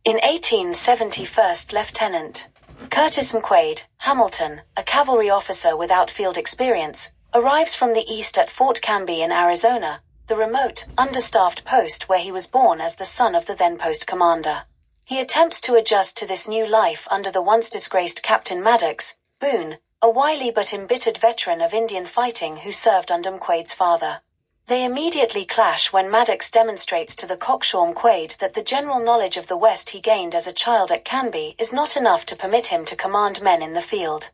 In 1870, First Lieutenant Curtis McQuaid, Hamilton, a cavalry officer without field experience, arrives from the east at Fort Canby in Arizona, the remote, understaffed post where he was born as the son of the then post commander. He attempts to adjust to this new life under the once disgraced Captain Maddox, Boone, a wily but embittered veteran of Indian fighting who served under McQuaid's father. They immediately clash when Maddox demonstrates to the cocksure McQuaid that the general knowledge of the West he gained as a child at Canby is not enough to permit him to command men in the field.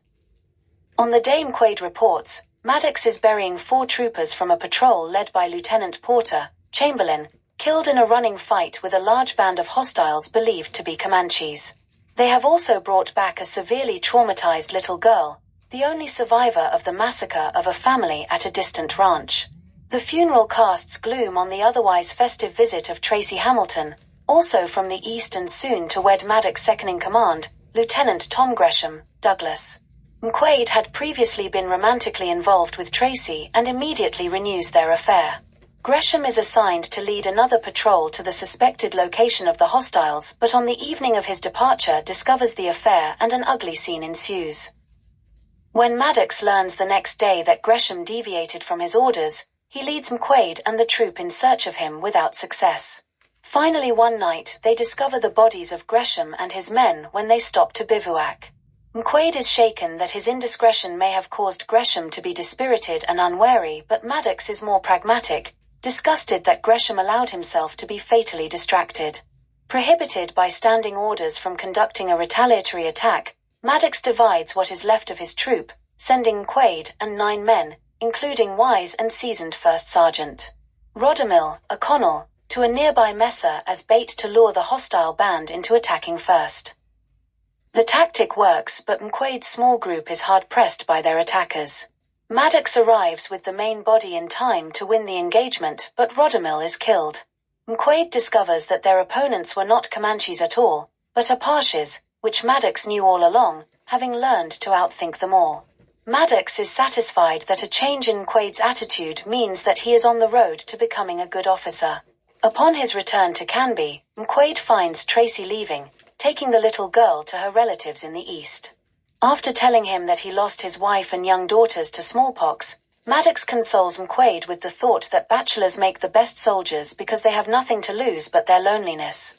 On the day McQuaid reports, Maddox is burying 4 troopers from a patrol led by Lieutenant Porter, Chamberlain, killed in a running fight with a large band of hostiles believed to be Comanches. They have also brought back a severely traumatized little girl, the only survivor of the massacre of a family at a distant ranch. The funeral casts gloom on the otherwise festive visit of Tracy Hamilton, also from the east and soon to wed Maddox's second-in-command, Lieutenant Tom Gresham, Douglas. McQuaid had previously been romantically involved with Tracy and immediately renews their affair. Gresham is assigned to lead another patrol to the suspected location of the hostiles, but on the evening of his departure discovers the affair and an ugly scene ensues. When Maddox learns the next day that Gresham deviated from his orders, he leads McQuaid and the troop in search of him without success. Finally one night they discover the bodies of Gresham and his men when they stop to bivouac. McQuaid is shaken that his indiscretion may have caused Gresham to be dispirited and unwary, but Maddox is more pragmatic, disgusted that Gresham allowed himself to be fatally distracted. Prohibited by standing orders from conducting a retaliatory attack, Maddox divides what is left of his troop, sending McQuaid and 9 men, including wise and seasoned First Sergeant Rodemill, O'Connell, to a nearby mesa as bait to lure the hostile band into attacking first. The tactic works, but McQuaid's small group is hard-pressed by their attackers. Maddox arrives with the main body in time to win the engagement, but Rodemill is killed. McQuaid discovers that their opponents were not Comanches at all, but Apaches, which Maddox knew all along, having learned to outthink them all. Maddox is satisfied that a change in McQuaid's attitude means that he is on the road to becoming a good officer. Upon his return to Canby, McQuaid finds Tracy leaving, taking the little girl to her relatives in the east. After telling him that he lost his wife and young daughters to smallpox, Maddox consoles McQuaid with the thought that bachelors make the best soldiers because they have nothing to lose but their loneliness.